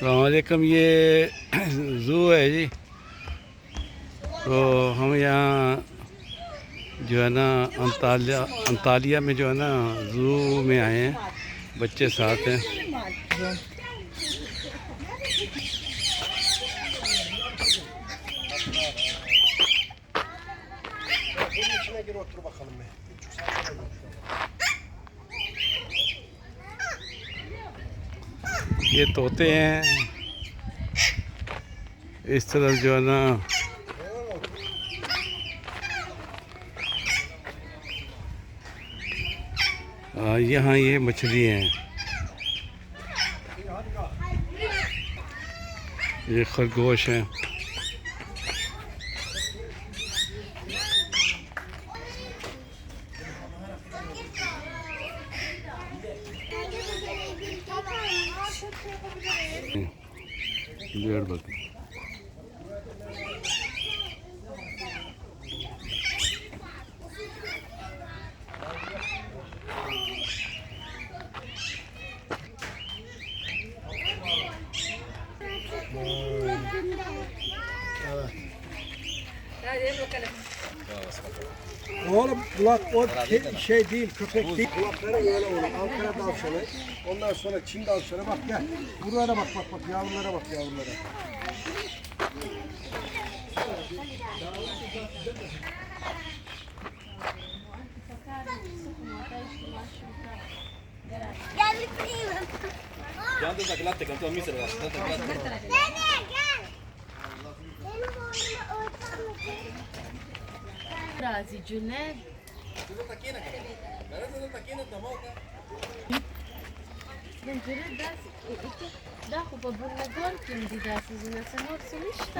अस्सलामुअलैकुम। ये ज़ू है जी। तो हम यहाँ जो है ना अंतालिया में जो है ना ज़ू में आए हैं, बच्चे साथ हैं। ये तोते हैं, इस तरफ जो है ना यहाँ ये मछली हैं, ये खरगोश हैं। भेड़ बकरी Oğlum kulak o şey değil, köpek değil. Kulakları öyle olur. Ankara tavşanı. Ondan sonra Çin tavşanı. Bak gel. Buralara bak bak bak. Yavrulara bak yavrulara. Gel bitireyim. Jangan tak gelat kan tu misal lah. Tak gelat. Nene gel. Benim oğluma ortamda. Razi Cüneyd. Tu tak kena kan? Kalau tu tak kena tak mau kan? Bence das iki da kupa bunna gol kim di das izina samor sulishta.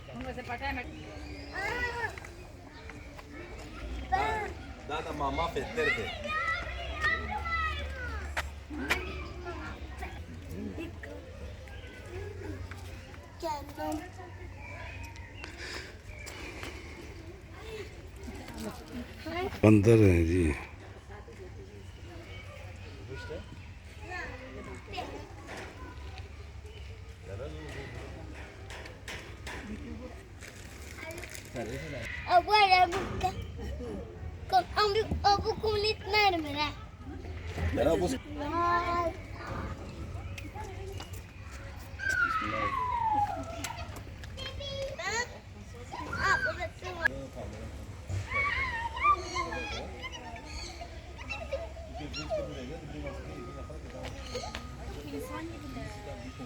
Dah tak mama fetter de. Geldim. बंदर हैं जी। Abu ada buka. Kau ambil abu kulit merah. Dah bos.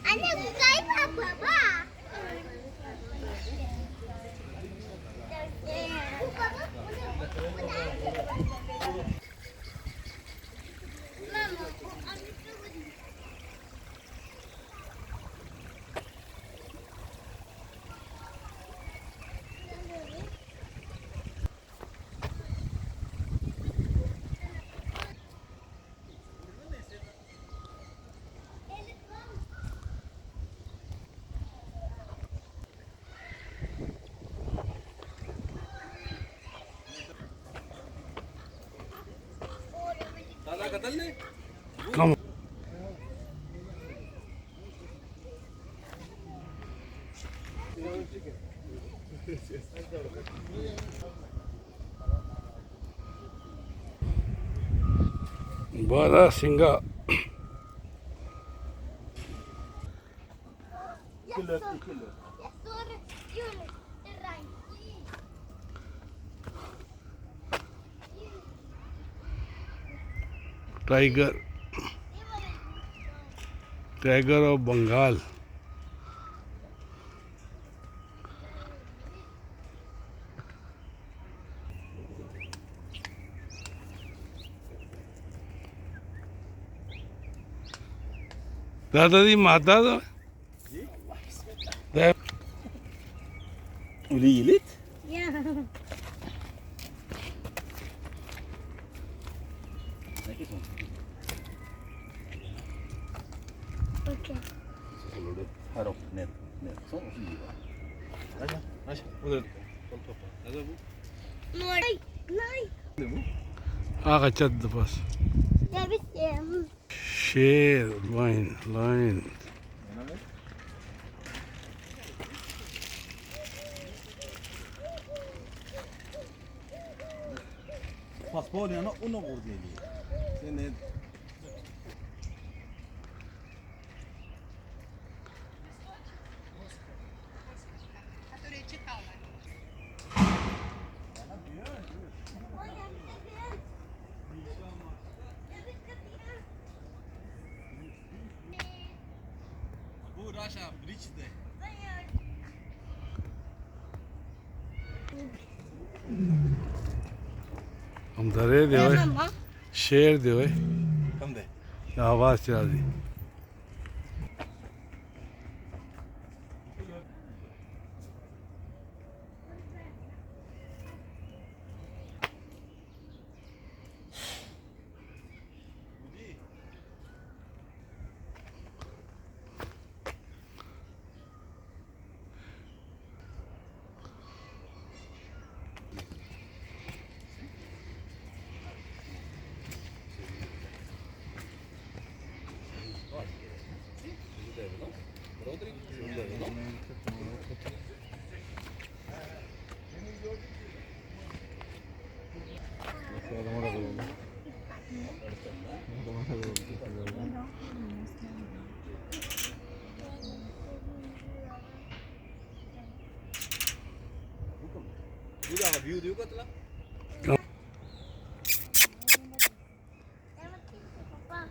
Anne bu kayma baba. Dah katal ni. कम बड़ा सिंगा Sonra yürü. Tiger, tiger of Bengal. दादाजी माता तो Ulilit? Ya. Okey. Harap net. Son usul. Acha, acha. Udah. Ada bu. Nay. Nay. आगा चद बस Ya bitti. शेर line line Paspoliano uno vurdeli. Seni bu Raşa Bridge'de. हम डरे दे ओए Mama. शेर दे ओए Come de. आवाज चला दी Juga view देऊ का तुला? Papa.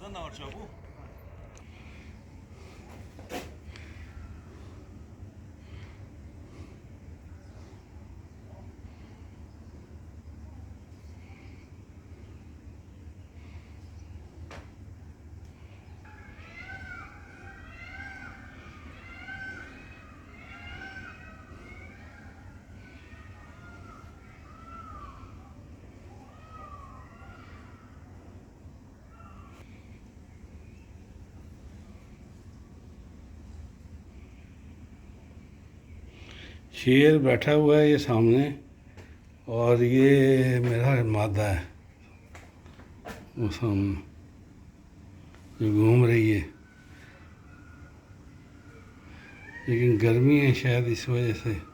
Sen ne var çabu? शेर बैठा हुआ है ये सामने और ये मेरा मादा है वो सामने जो घूम रही है लेकिन गर्मी है शायद इस वजह से